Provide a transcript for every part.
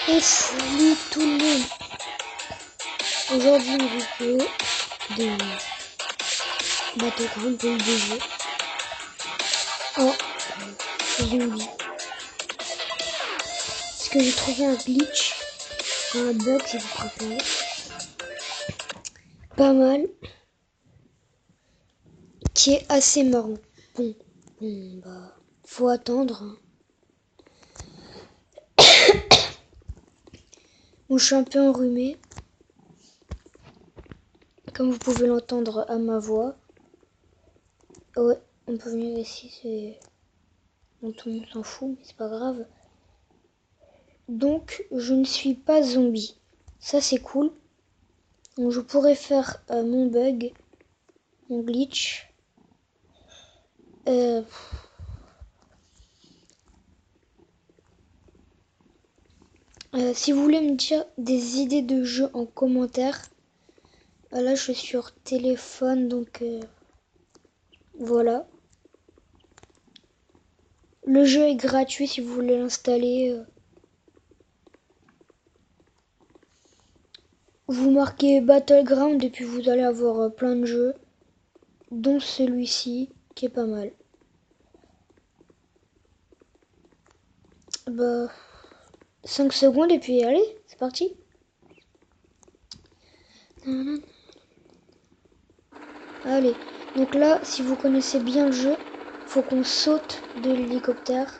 Et salut tout le monde. Aujourd'hui une vidéo de Battleground pour le jeu en zombie. Parce que j'ai trouvé un glitch, un bug si vous préférez. Pas mal. Qui est assez marrant. Bon bah faut attendre. Bon, je suis un peu enrhumé. Comme vous pouvez l'entendre à ma voix. Ouais, on peut venir ici, c'est... Bon, tout le monde s'en fout, mais c'est pas grave. Donc, je ne suis pas zombie. Ça, c'est cool. Donc, je pourrais faire mon bug, mon glitch. Si vous voulez me dire des idées de jeu en commentaire, là, je suis sur téléphone, donc voilà. Le jeu est gratuit si vous voulez l'installer. Vous marquez Battleground et puis vous allez avoir plein de jeux, dont celui-ci qui est pas mal. Bah, 5 secondes et puis allez, c'est parti. Allez, donc là, si vous connaissez bien le jeu, faut qu'on saute de l'hélicoptère.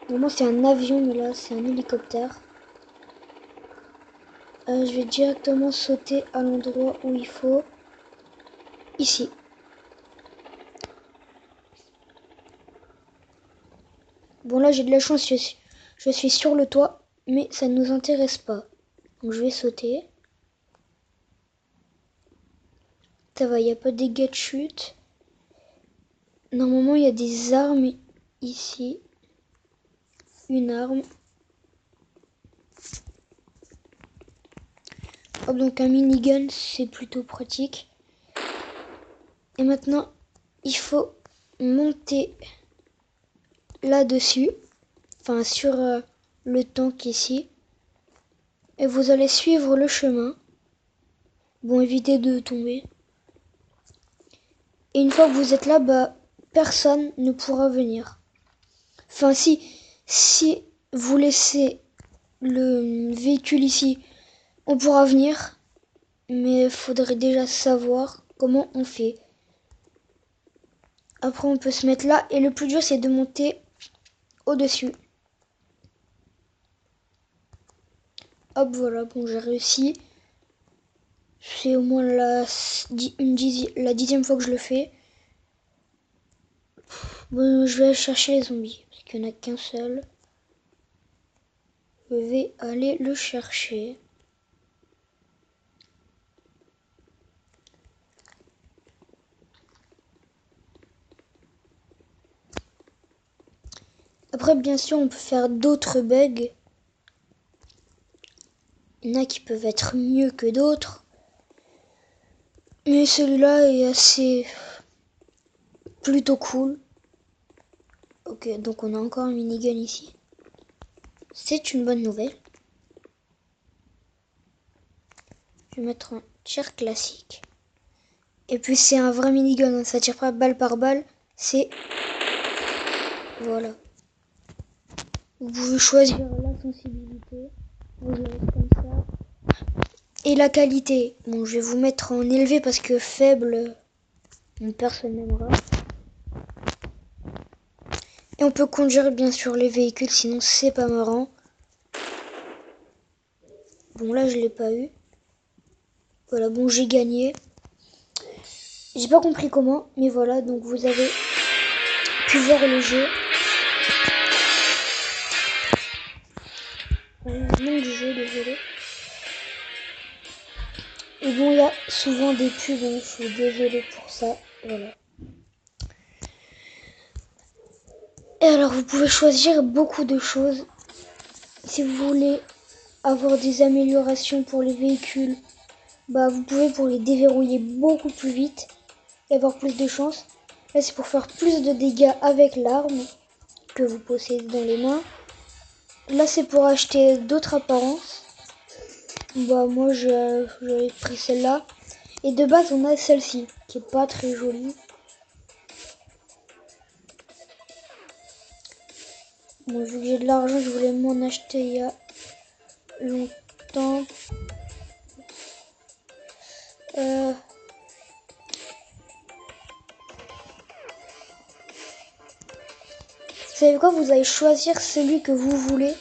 Normalement c'est un avion, mais là c'est un hélicoptère. Je vais directement sauter à l'endroit où il faut. Ici. Bon là j'ai de la chance, je suis sur le toit, mais ça ne nous intéresse pas. Donc je vais sauter. Ça va, il n'y a pas de dégâts de chute. Normalement il y a des armes ici. Une arme. Hop, donc un minigun, c'est plutôt pratique. Et maintenant, il faut monter là-dessus, enfin sur le tank ici. Et vous allez suivre le chemin. Bon, évitez de tomber. Et une fois que vous êtes là, bah, personne ne pourra venir. Enfin, si vous laissez le véhicule ici, on pourra venir. Mais il faudrait déjà savoir comment on fait. Après, on peut se mettre là. Et le plus dur, c'est de monter au-dessus. Hop, voilà, bon, j'ai réussi. C'est au moins la 10e fois que je le fais. Bon, je vais aller chercher les zombies, parce qu'il n'y en a qu'un seul. Je vais aller le chercher. Après, bien sûr, on peut faire d'autres bugs. Il y en a qui peuvent être mieux que d'autres. Mais celui-là est assez... plutôt cool. Ok, donc on a encore un minigun ici. C'est une bonne nouvelle. Je vais mettre un tir classique. Et puis c'est un vrai minigun, hein. Ça tire pas balle par balle. C'est... Voilà. Vous pouvez choisir la sensibilité. Moi, je le laisse comme ça. Et la qualité. Bon, je vais vous mettre en élevé parce que faible, personne n'aimera. Et on peut conduire bien sûr les véhicules, sinon c'est pas marrant. Bon, là je l'ai pas eu. Voilà, bon, j'ai gagné. J'ai pas compris comment, mais voilà, donc vous avez pu voir le jeu. Le nom du jeu, désolé. Et bon, il y a souvent des pubs, donc je suis désolée pour ça. Voilà. Et alors, vous pouvez choisir beaucoup de choses. Si vous voulez avoir des améliorations pour les véhicules, bah vous pouvez pour les déverrouiller beaucoup plus vite et avoir plus de chance. Là, c'est pour faire plus de dégâts avec l'arme que vous possédez dans les mains. Là, c'est pour acheter d'autres apparences. Bah, moi, j'avais pris celle-là. Et de base, on a celle-ci, qui est pas très jolie. Bon, vu que j'ai de l'argent, je voulais m'en acheter il y a longtemps. Vous savez quoi? Vous allez choisir celui que vous voulez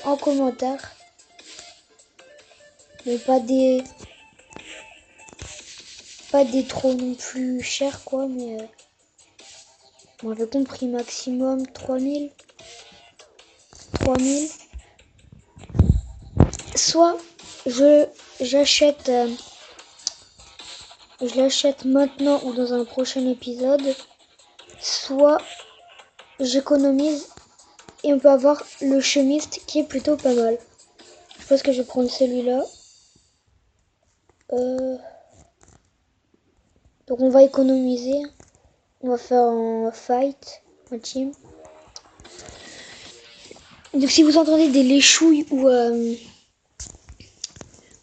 en commentaire. Mais pas des trop non plus chers quoi, mais on avait compris maximum 3000. Soit j'achète je l'achète maintenant ou dans un prochain épisode, soit j'économise et on peut avoir le chemiste qui est plutôt pas mal. Je pense que je vais prendre celui-là. Donc on va économiser. On va faire un fight, un team. Donc si vous entendez des léchouilles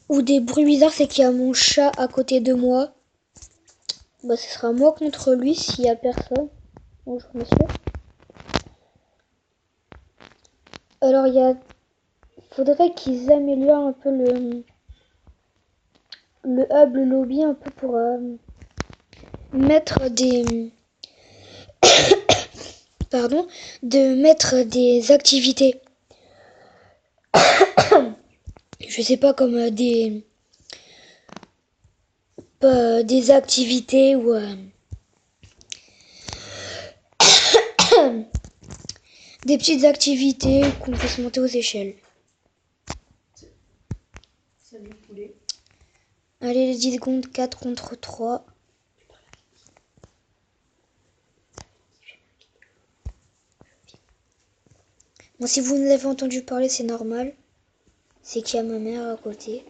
ou des bruits bizarres, c'est qu'il y a mon chat à côté de moi. Bah ce sera moi contre lui s'il y a personne. Bonjour monsieur. Alors faudrait qu'ils améliorent un peu le hub, le lobby un peu pour mettre des pardon, de mettre des activités. Je sais pas comme des activités ou des petites activités qu'on peut se monter aux échelles. Salut poulet. Allez, les 10 secondes, 4 contre 3. Bon, si vous nous avez entendu parler, c'est normal. C'est qu'il y a ma mère à côté.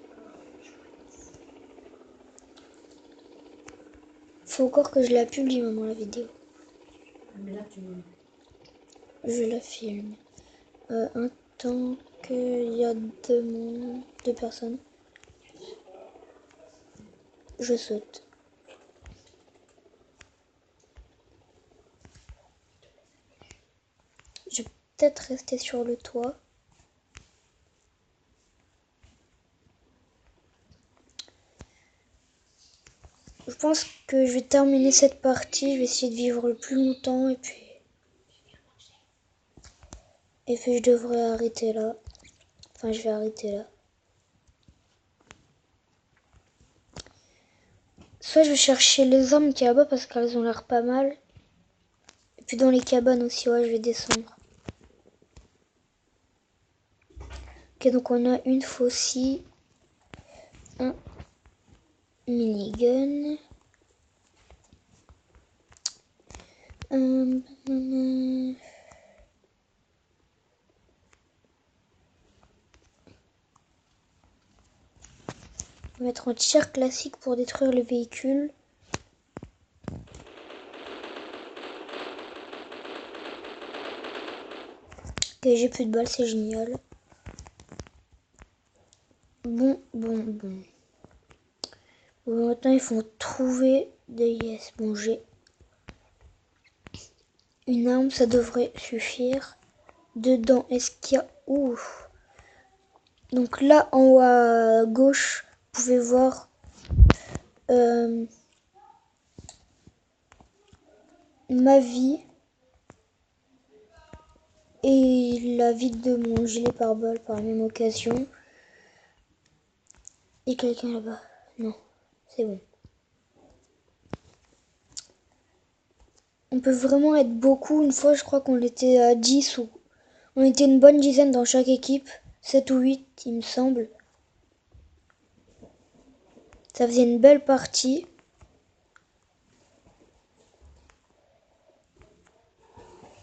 Faut encore que je la publie, maman, la vidéo. Mais là, Je la filme. Un temps qu'il y a deux personnes. Je saute. Je vais peut-être rester sur le toit. Je pense que je vais terminer cette partie. Je vais essayer de vivre le plus longtemps et puis je devrais arrêter là. Enfin, je vais arrêter là. Soit je vais chercher les armes qui y a là-bas parce qu'elles ont l'air pas mal. Et puis dans les cabanes aussi, ouais, je vais descendre. Ok, donc on a une faucille. Un minigun. On va mettre un tir classique pour détruire le véhicule. Ok, j'ai plus de balles, c'est génial. Bon. Bon, maintenant il faut trouver des yes. Bon, j'ai une arme, ça devrait suffire. Dedans, est-ce qu'il y a... Ouf. Donc là, en haut à gauche, vous pouvez voir ma vie et la vie de mon gilet pare-balles par la même occasion. Et quelqu'un là-bas. Non, c'est bon. On peut vraiment être beaucoup. Une fois, je crois qu'on était à 10 ou... On était une bonne dizaine dans chaque équipe. 7 ou 8, il me semble. Ça faisait une belle partie.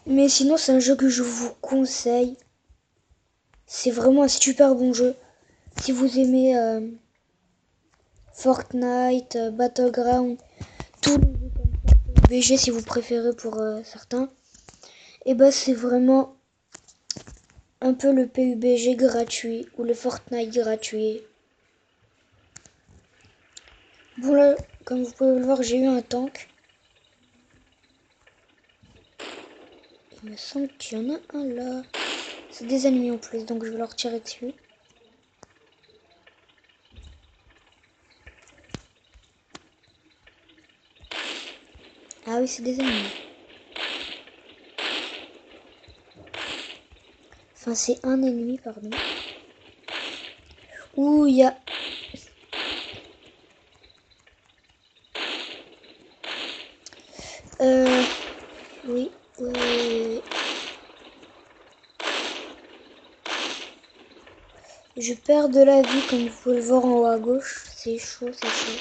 Mais sinon, c'est un jeu que je vous conseille. C'est vraiment un super bon jeu. Si vous aimez Fortnite, Battleground, tous les jeux comme ça, BG, si vous préférez pour certains, et bah c'est vraiment un peu le PUBG gratuit ou le Fortnite gratuit. Bon là, comme vous pouvez le voir, j'ai eu un tank. Il me semble qu'il y en a un là. C'est des ennemis en plus, donc je vais leur tirer dessus. Ah oui, c'est des ennemis. Enfin, c'est un ennemi, pardon. Ouh, il y a... Oui, oui. Je perds de la vie, comme vous pouvez le voir en haut à gauche. C'est chaud, c'est chaud.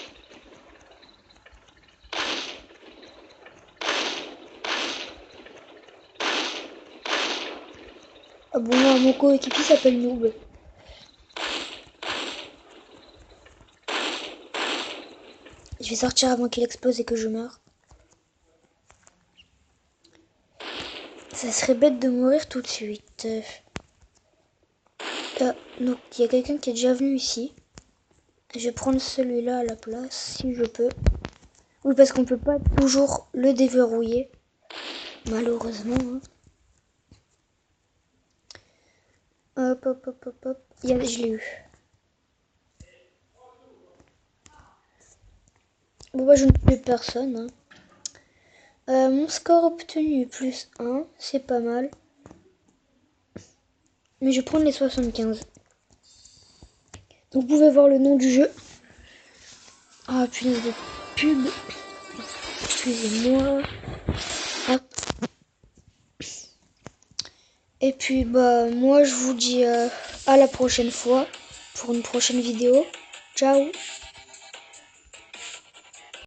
Ah bon, mon coéquipier s'appelle Noob. Je vais sortir avant qu'il explose et que je meure. Ça serait bête de mourir tout de suite. Donc, il y a quelqu'un qui est déjà venu ici. Je vais prendre celui-là à la place, si je peux. Oui, parce qu'on peut pas toujours le déverrouiller. Malheureusement. Hein. Hop, hop, hop, hop, hop. Je l'ai eu. Bon, bah, je ne tue personne. Hein. Mon score obtenu est plus 1. C'est pas mal. Mais je vais prendre les 75. Donc, vous pouvez voir le nom du jeu. Ah, punaise de pub. Excusez-moi. Hop. Et puis, bah, moi, je vous dis à la prochaine fois pour une prochaine vidéo. Ciao.